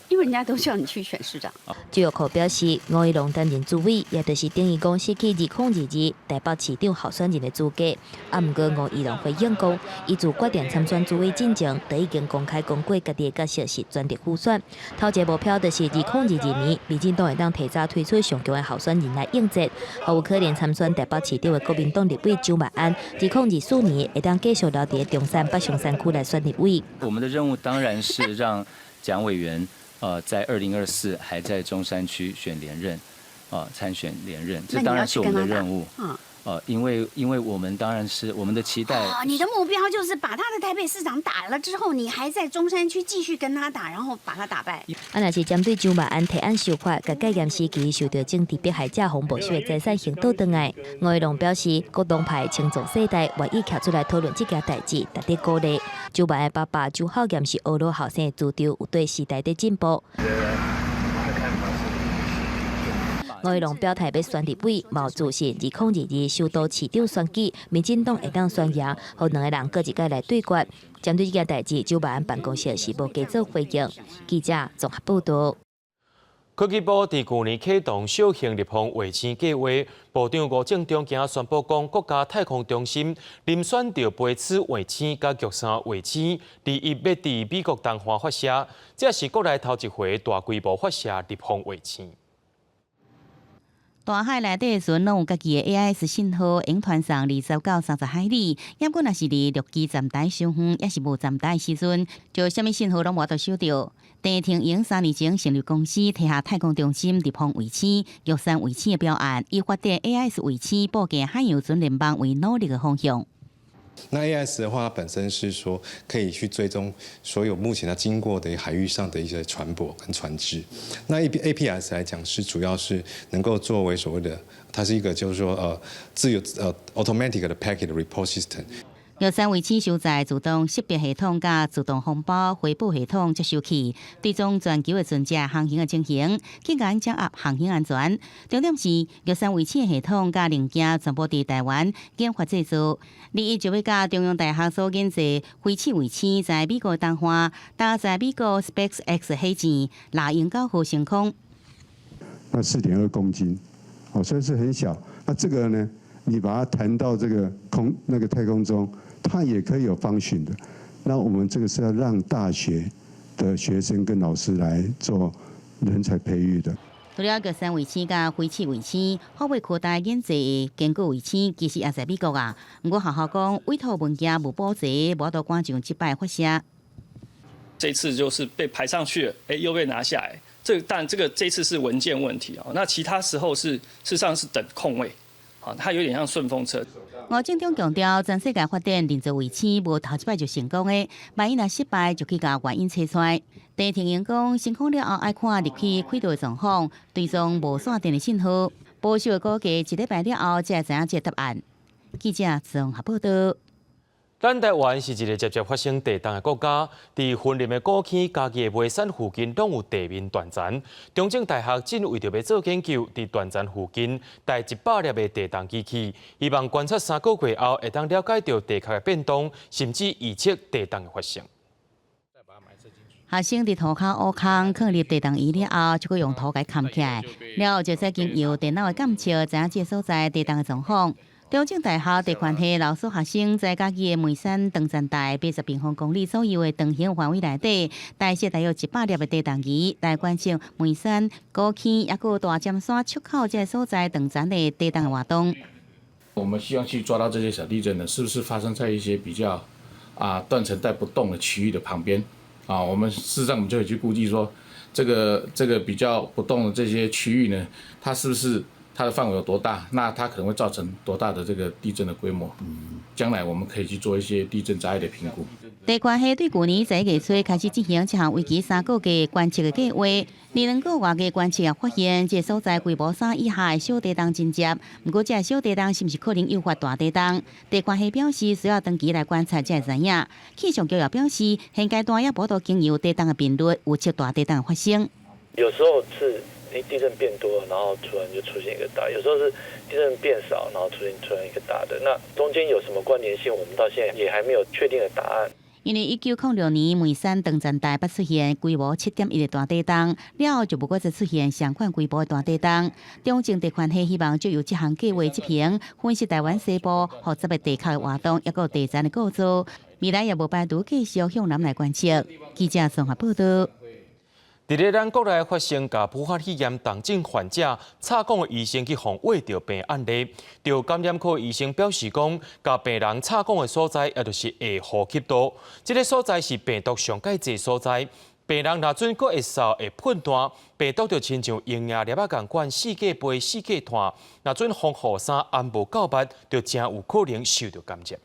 因为人家都叫你去选市长。周玉蔻表示，吴怡农担任主委，也就是等于讲失去2022台北市长候选人的资格。不过吴怡农回应讲，伊自决定参选主委进前，就已经公开讲过家己的角色是全力辅选。头一个目标就是2022年，民进党会当提早推出上强的候选人来应战，和有可能参选台北市长的国民党立委周万安，2024年会当继续留伫中山北松山区来选立委。我们的任务当然是让蒋委员。在2024还在中山区选连任，参选连任，这当然是我们的任务。因为我们当然是我们的期待。你的目标就是把他的台北市长打了之后，你还在中山区继续跟他打，然后把他打败。若是针对周万安提案修法，甲戒严时期受到政治迫害者洪博士的财产行倒转来，吴怡农表示，各党派青壮世代愿意站出来讨论这件代志，值得鼓励。周万安爸爸周浩炎是俄罗后生的主张，有对时代的进步。吴怡农表态要选立委，毛自信2022首都市长选举，民进党会当选赢，和两个人各一届来对决。针对这件代志，周万安办公室是无加做回应。记者综合报道。科技部伫去年启动小型立项卫星计划，部长吴正中今宣布讲，国家太空中心遴选到杯次卫星甲玉山卫星，第一要伫美国东方发射，这是国内头一回大规模发射立项卫星。大海内底船拢有家己的 AIS 信号，用传送20到30海里。也不若是离陆基站台上远，也是无站台的时阵，就什么信号拢无法度收到。地停营3年前成立公司，摕下太空中心立项卫星、玉山卫星的标案，以发展 AIS 卫星，布建海洋准联邦为努力的方向。那 AIS 的话，它本身是说可以去追踪所有目前它经过的海域上的一些船舶跟船只。那 APS 来讲，是主要是能够作为所谓的，它是一个就是说自由automatic 的 packet report system。玉山卫星所在自动识别系统甲自动风暴回报系统接收器，追踪全球的船只航行的情形，去监掌航行安全。重点是玉山卫星的系统甲零件全部伫台湾研发制作。利益就要甲中央大学所研制飞次卫星，在美国东方，搭载美国 SpaceX 火箭，拉引到后升空。那4.2公斤，所以是很小。那这个呢，你把它弹到这个太空中。它也可以有function的，那我们这个是要让大学的学生跟老师来做人才培育的。除了玉山卫星甲飞次卫星，后尾扩大研制坚固卫星，其实也在美国啊。不过学校讲委托文件无保值，无多赶上击败发射。这次就是被排上去了，又被拿下来。这次是文件问题啊，那其他时候事实上是等空位，啊，它有点像顺风车。吴正中强调，全世界发展人造卫星无头一摆就成功的，万一若失败，就去甲原因找出来。地停员讲，升空了后爱看入去轨道的状况，追踪无线电的信号，保守的估计1礼拜了后才会知影这答案。记者综合报道。咱台湾是一个节节发生地震的国家，伫森林的古坑、家己的卖山附近，拢有地面断层。中正大学正为着要做研究，伫断层附近带100粒的地动机器，希望观察3个月后会当了解到地壳的变动，甚至预测地动的发生。学生伫土骹挖坑，放入地动仪了后，就搁用土给盖起来，了后就再经由电脑的检测，知影这所在地动的状况。中正大学地环系老师学生在家己的梅山登山带80平方公里左右的长形范围内底，带设大约100粒的地动仪来观测梅山、古坑，也有大尖山出口这所在登山的地动活动。我们希望去抓到这些小地震呢，是不是发生在一些比较断层带不动的区域的旁边？我们事实上我们就可以去估计说，这个比较不动的这些区域呢，它是不是？它的范围有多大？那它可能会造成多大的这个地震的规模？将来我们可以去做一些地震灾害的评估。地环系对去年11月初开始进行这项为期3个月观测的计划，2个外个观测也发现，这所在规模3以下的小地动真接。不过，这小地动是不是可能诱发大地动？地环系表示需要长期来观察才会知影。气象局也表示，现阶段也无多经由地动的频率预测大地动的发生。有时候是。地震变多了，然后突然就出现一个大；有时候是地震变少，然后突然一个大的。那中间有什么关联性？我们到现在也还没有确定的答案。因为1906年梅山登山带捌出现规模7.1的大地动，了后就无再出现相关规模的大地动。中正地环系希望就由这项计划执行，分析台湾西部复杂的地壳的活动，也有地层的构造。未来也无排除继续向南来观测。记者综合报道。伫咧咱国内发生甲武汉肺炎重症患者插管的医生去防胃着病案例，着感染科医生表示讲，甲病人插管的所在，也就是下呼吸道，这个所在是病毒上介济所在。病人若准阁会受会喷痰，病毒就亲像营养粒仔共款，四界飞四界弹。若准防护衫安无够密，就真有可能受到感染。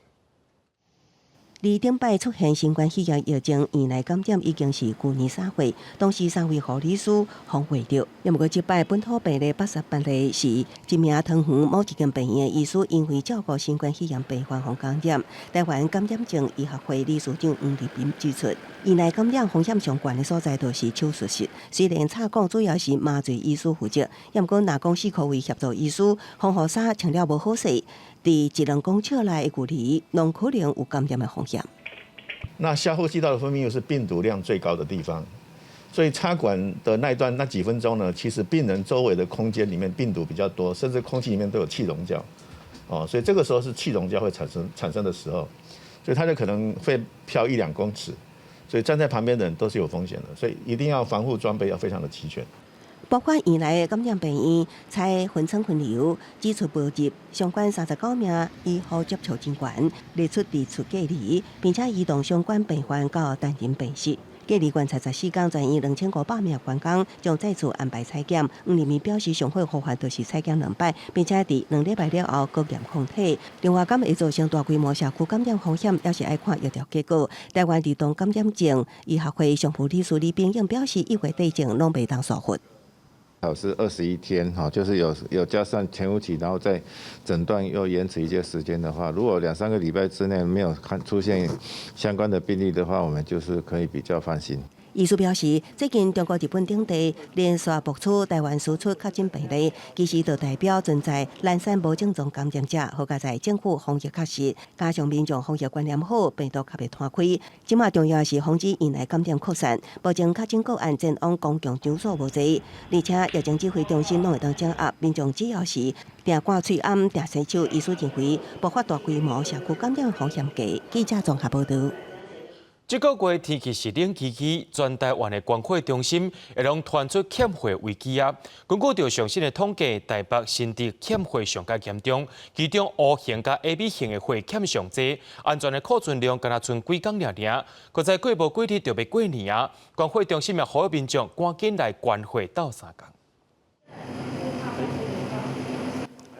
李顶摆出现新冠肺炎疫情，院内感染已经是去年3月，当时3位护理师防卫着。也毋过，这摆本土病例88例是一名桃园某一间病院的医师，因为照顾新冠肺炎病患互感染。台湾感染症医学会理事长黄立斌指出，院内感染风险上悬的所在就是手术室。虽然插管主要是麻醉医师负责，也毋过若讲4科位协助医师防护衫穿了无好势。伫1-2公尺内的距离，拢可能有感染的风险。那下呼吸道的分泌物是病毒量最高的地方，所以插管的那一段那几分钟呢，其实病人周围的空间里面病毒比较多，甚至空气里面都有气溶胶，所以这个时候是气溶胶会产生的时候，所以它就可能会飘1-2公尺，所以站在旁边的人都是有风险的，所以一定要防护装备要非常的齐全。包括院内的感染病院采分层分流，指出报入相关39名医护接触人员，列出地处隔离，并且移动相关病患到单人病室。隔离观察14天，全院2500名员工将再次安排采检。黄立明表示，上会呼唤就是采检2摆，并且伫2礼拜了后各验抗体。另外，敢会造成大规模社区感染风险，也是要看药调结果。台湾儿童感染症医学会常务理事李炳英表示，1月底前拢袂当疏忽。是21天哈，就是有加上前5期，然后再诊断又延迟一些时间的话，如果2-3个礼拜之内没有出现相关的病例的话，我们就是可以比较放心。医师表示，最近中国、日本等地连续爆出台湾输出确诊病例，其实就代表存在懒散无症状感染者，好加在政府防疫确实，加上民众防疫观念好，病毒较袂摊开。即马重要的是防止院内感染扩散，保证确诊个案前往公共场所无济，而且疫情指挥中心拢会当掌握民众只要是定挂喙暗、定洗手，医师认为爆发大规模社区感染风险低。记者综合报道。这个月天气是冷期期，全台湾的关火中心会拢传出欠火危机啊。根据着上新的统计，台北新竹欠火上较严重，其中 O 型甲 AB 型的火欠上济，安全的库存量敢若剩几工尔。搁再过无几日就要过年啊，关火中心也呼吁民众赶紧来关火斗3工。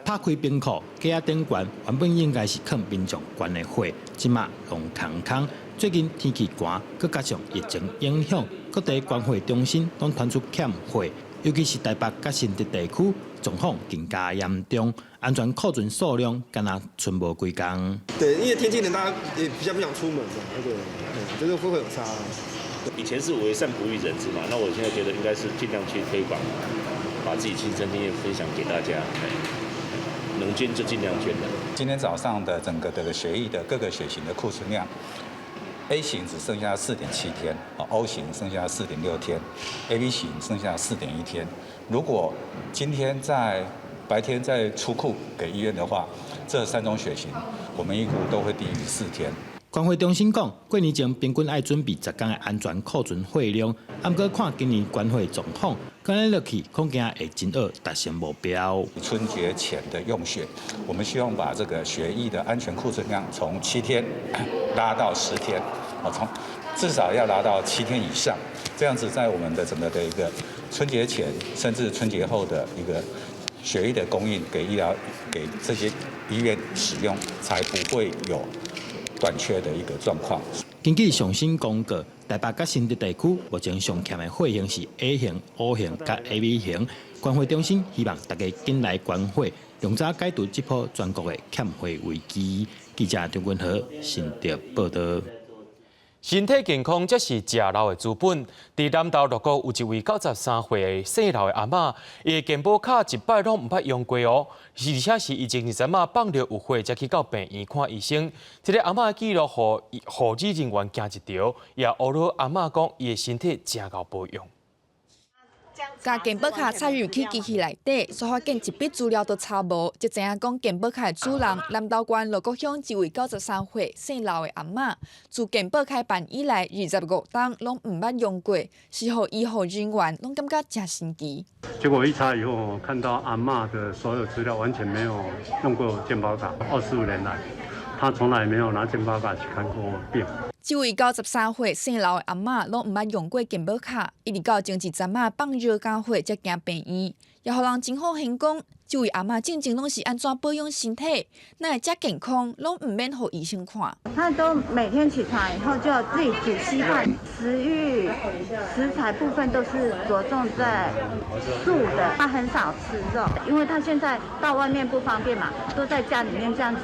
拍开冰库，鸡仔顶悬，原本应该是坑民众关的火，即马拢空。最近天气寒，佮加上疫情影响，各地关火中心拢传出欠火，尤其是台北甲新竹地区状况更加严重，安全库存数量敢若剩无几工。对，因为天气冷，大家也比较不想出门嘛，对，这个会有差。以前是为善不欲人知嘛，那我现在觉得应该是尽量去推广，把自己亲身经验分享给大家。能捐就尽量捐的。今天早上的整个血液的各个血型的库存量 ，A 型只剩下4.7天，O 型剩下4.6天 ，AB 型剩下4.1天。如果今天在白天再出库给医院的话，这3种血型我们预估都会低于4天。关火中心讲，过年前平均爱准备10天的安全库存货量，不过看今年关火状况，看来落去恐惊会真恶达成目标。春节前的用血，我们希望把这个血液的安全库存量从7天拉到10天，至少要拉到7天以上，这样子在我们的整个的一个春节前甚至春节后的一个血液的供应给这些医院使用，才不会有短缺的一个状况。根据上新公告，台北甲新竹地区目前上欠的火型是 A 型、O 型甲 AB 型。关火中心希望大家紧来关火，用早解决这波全国的欠火危机。记者张君和新竹报道。身体健康才是食老的资本。伫南投鹿谷有一位93岁的姓老的阿嬷，伊的健保卡一摆拢唔捌用过哦，而且是以前20仔放了有火才去到病院看医生。这个阿嬷的记录，护理人员惊一条，也学了阿嬷讲，伊的身体真够保养。甲健保卡插入去机器内底，所发现一笔资料都查无，就知影讲健保卡的主人南投县鹿谷乡一位93岁姓老的阿嬷，自健保开办以来25档拢唔捌用过，事后医护人员拢感觉真神奇。结果一查以后，看到阿嬷的所有资料完全没有用过健保卡，25年来，她从来没有拿健保卡去看过病。这位93岁姓老的阿嬷，拢唔捌用过健保卡，一直到前一阵仔放热干火才行病院，也互人真好形讲。这位阿嬷正正拢是安怎保养身体，那会遮健康，拢唔免互医生看。她都每天起床以后就自己煮稀饭，食材部分都是着重在素的，她很少吃肉，因为她现在到外面不方便嘛，都在家里面这样子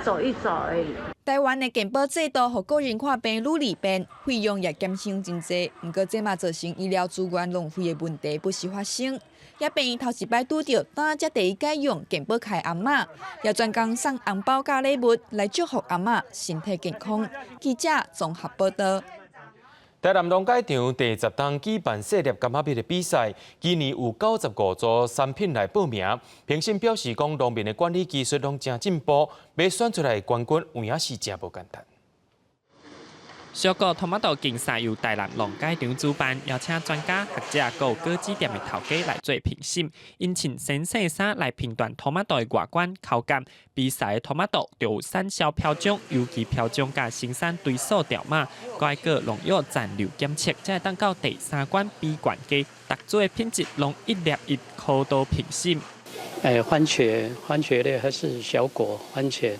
走一走而已。台湾的健保制度，互个人看病愈利便，费用也减省真济。不过这嘛造成医疗资源浪费的问题不时发生。也病院头一摆拄到，当才第一届用健保卡的阿嬷，也专工送红包甲礼物来祝福阿嬷身体健康。记者综合报道。台南农改场第10档举办细粒柑仔蜜的比赛，今年有95组产品来报名。评审表示，讲农民的管理技术拢真进步，要选出来的冠军有影是真无简单。小果토마토竞赛由台南农改场主办，邀请专家、学者、有果子店的头家来做评审，因穿深色衫来评断토마토的外观、口感。比赛的토마토就有3项标奖，尤其标奖甲生产对数条码，该个农药残留检测，才会当到第3关比冠家。各组的品质拢一粒一考到评审。番茄类还是小果番茄。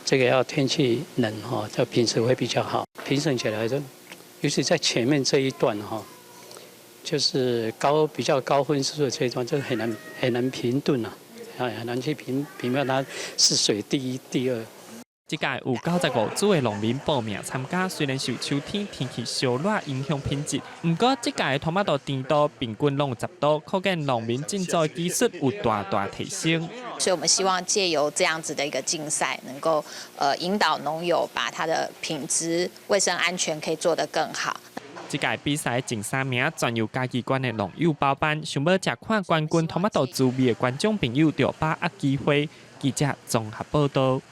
这个要天气冷哈，这品质会比较好。评审起来的，尤其在前面这一段哈，就是比较高分数的这一段，这个很难评断啊，很难去评判它是谁第一、第二。这届有95组的农民报名参加，虽然受秋天天气烧热影响品质，不过这届的토마토甜度平均拢有10度，可见农民种植的技术有大提升。所以我们希望借由这样子的一个竞赛，能够引导农友把它的品质、卫生安全可以做得更好。这届比赛前3名全由嘉义县的农友包办，想要吃看冠军토마토滋味的观众朋友，就把握机会。记者综合报道。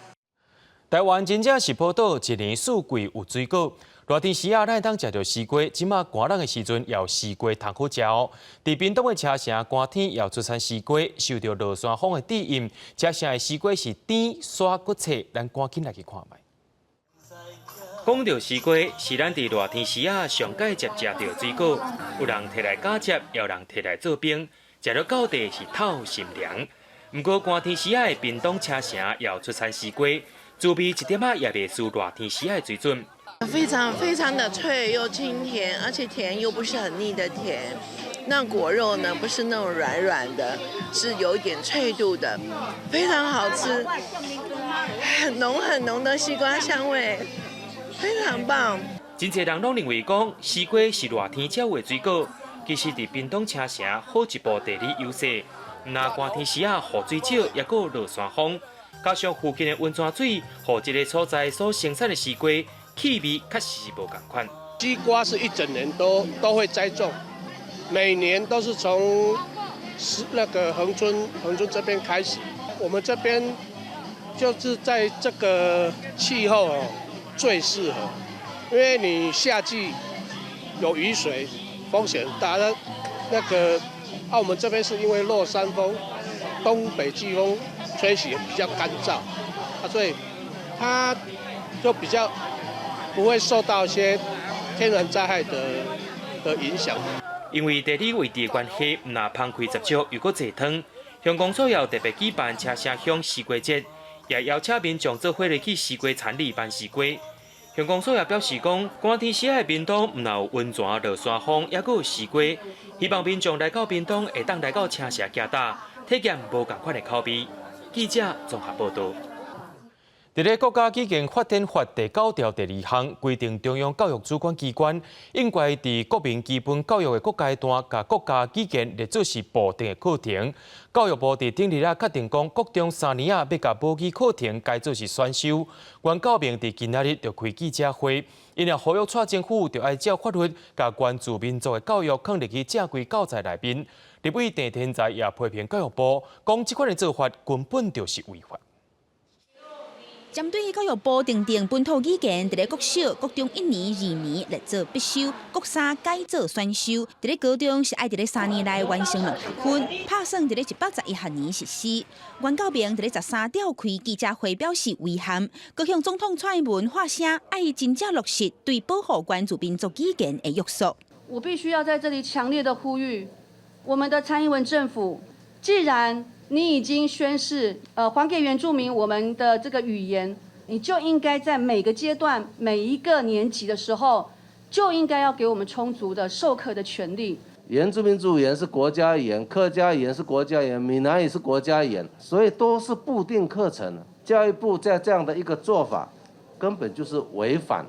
台湾真正是宝岛，一年四季有水果。热天时啊，咱会当食到西瓜，即马寒冷的时阵，也有西瓜通好食哦。伫屏东的车城，寒天也有出产西瓜，受到落山风的庇荫，车城的西瓜是甜、沙、骨脆，咱赶紧来去看卖。讲到西瓜，是咱伫热天时啊上解接食到水果，有人摕来假接，也有人摕来做冰，食到到地是透心凉。不过寒天时啊的屏东车城也有出产西瓜。滋味一点啊也袂输热天时的水准，非常的脆又清甜，而且甜又不是很腻的甜。那果肉呢，不是那种软软的，是有一点脆度的，非常好吃，很浓的西瓜香味，非常棒。真侪人拢认为讲西瓜是热天才有的水果，其实伫屏东车城好一步地理优势，那寒天时啊雨水少，也有落山风。加上附近的温泉水，和这个所在所生产的西瓜气味确实是无同款。西瓜是一整年都会栽种，每年都是从那个恒春这边开始。我们这边就是在这个气候最适合，因为你夏季有雨水，风险很大。那个澳门这边是因为落山风、东北季风。吹洗比较干燥，所以它就比较不会受到一些天然灾害的影响。因为地理位置的关系，唔那芳开10足又搁坐汤。乡公所要特别举办车城乡西瓜节，也邀请民众做伙来去西瓜田里办西瓜。乡公所也表示讲，寒天时的屏东唔那有温泉、落山风，也搁有西瓜，希望民众来到屏东会当来到车城行搭，体验无同款的口味。记者综合报道。伫咧国家基建发展法第9条第2项规定，中央教育主管机关应该伫国民基本教育的各阶段，甲国家基建列做是部定的课程。教育部伫顶日确定讲，国中3年要甲母语课程改做是选修。原教明伫今仔日就开记者会，因也呼吁蔡政府就爱照法律，甲原住民族的教育放入去正规教材内面。立委郑天才也批评教育部，讲这款的做法根本就是违法。针对教育部订定本土语言，伫咧国小、国中1年、2年来做必修，国3改做选修。伫咧高中是爱伫咧3年内完成6学分，拍算伫咧111学年实施。原教明伫咧13条开记者会表示遗憾，各向总统蔡英文发声，爱真正落实对保护原住民族语言的约束。我必须要在这里强烈的呼吁，我们的蔡英文政府，既然你已经宣示，还给原住民我们的这个语言，你就应该在每个阶段、每一个年级的时候，就应该要给我们充足的授课的权利。原住民族语言是国家语言，客家语言是国家语言，闽南语是国家语言，所以都是固定课程。教育部在这样的一个做法，根本就是违反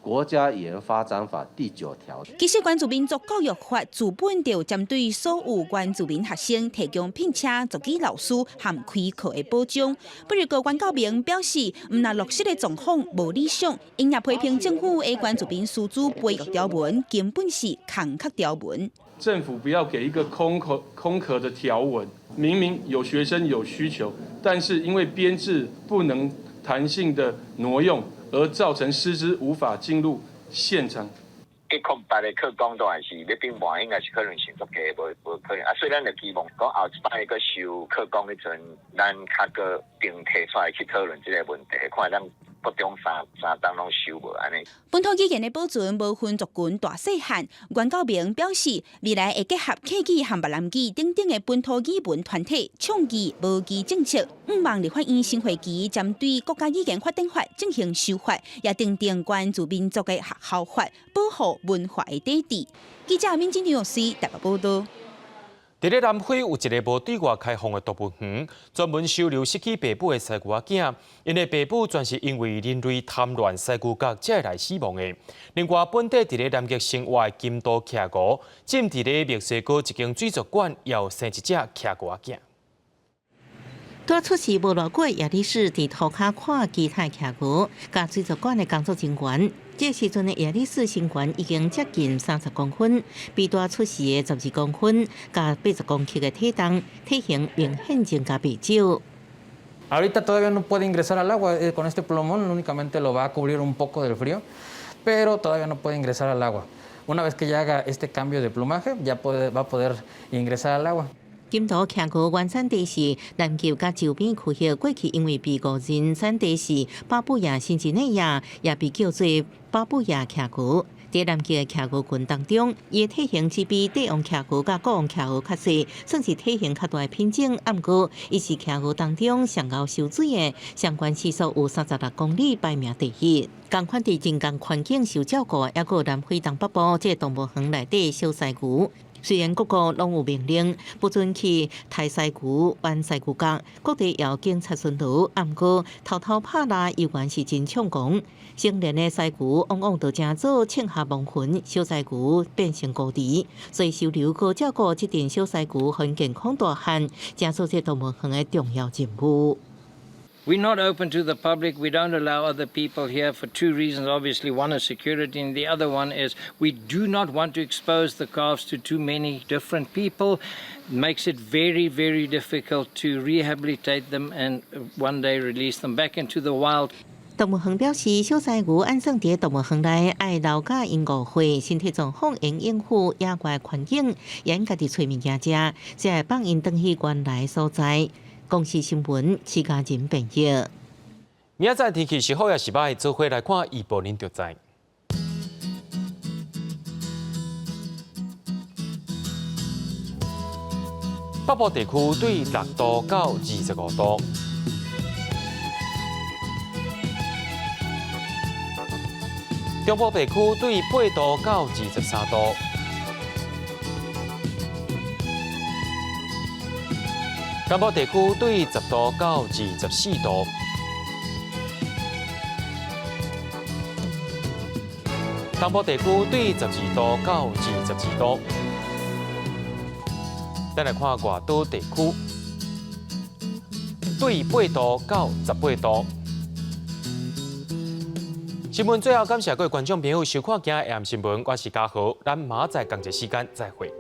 国家研发展法第9条。其实原住民族教育法自本就针对所有原住民学生提供聘请族语老师和开课的保障。不过，原教明表示，那落实的状况无理想，因也批评政府的原住民师资培育条文根本是空壳条文。政府不要给一个空壳的条文，明明有学生有需求，但是因为编制不能弹性的挪用，而造成师资无法进入现场。的确，别的课纲都还是要变换，应该是可能性足低，无可能。所以咱就希望讲后一摆个修课纲迄阵，咱较个定提出来去讨论这个问题，看咱各种三档拢修无安尼。本土语言的保存无分族群大细汉，原教明表示，未来会结合客语和闽南语等等的本土语文团体，倡议无语政策。希望立法院新会期针对国家语言法典法进行修法，也订定原住民族的学校法，保护文化的底地。记者民警刘思台北报道。伫咧南非有一个无对外开放的动物园，专门收留失去爸母的西牛仔囝，因为爸母全是因为人类贪婪西牛角才来死亡的。另外，本地伫咧南极生活的金刀徛牛，浸伫咧墨西哥一间水族馆，也有生一只徛牛仔囝。刚出事无偌久，亚力士伫涂骹看其他徛牛，甲水族馆的工作人员。这时阵的亚力士身悬已经接近30公分，比大出事的12公分，甲80公克的体重，体型明显增加不少。Ahorita todavía no puede ingresar al agua, con este plumón únicamente lo va a cubrir un poco del frío, pero todavía no puede ingresar al agua. Una vez que ya haga este cambio de plumaje, va a poder ingresar al agua. 金刀徛牛原产地是南极甲周边区域，过去因为被误认产地是巴布亚新几内亚，也被叫做巴布亚徛牛。在南极的徛牛群当中，伊的体型只比帝王徛牛甲国王徛牛较细，算是体型较大的品种。不过，伊是徛牛当中上高受水的，相关时速有36公里，排名第一。同款伫人工环境受照顾，也有南非东北部这动物园内底小犀牛。虽然各国拢有命令不准去抬犀牛、玩犀牛角，各地也有警察巡逻，不过偷偷拍拉依然是真猖狂。成年的犀牛往往都正早种下亡魂，小犀牛变成孤儿，所以收留和照顾这群小犀牛很健康大汉，正做这动物园的重要任务。We're not open to the public. We don't allow other people here for two reasons. Obviously, one is security, and the other one is we do not want to expose the calves to too many different people. It makes it very, very difficult to rehabilitate them and one day release them back into the wild. 动物园表示，小犀牛安放伫动物园内，爱留甲因误会，身体状况应应付野外环境，也应家己找物件食，才会放因转去原来所在。公视新闻，徐家仁编译。明仔载天气是好也是歹，做伙来看预报，您就知。北部地区对6度到25度，中部地区对8度到23度。南部地区对10度到24度，东部地区对12度到22度。再来看外岛地区，对8度到18度。新闻最后感谢各位观众朋友收看今日AM新闻，我是嘉豪，咱明仔载同一时间再会。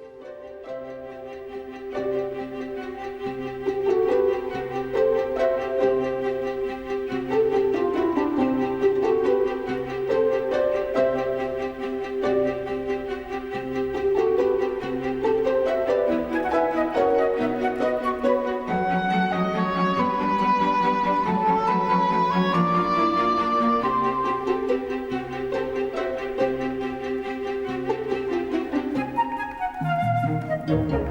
Thank you.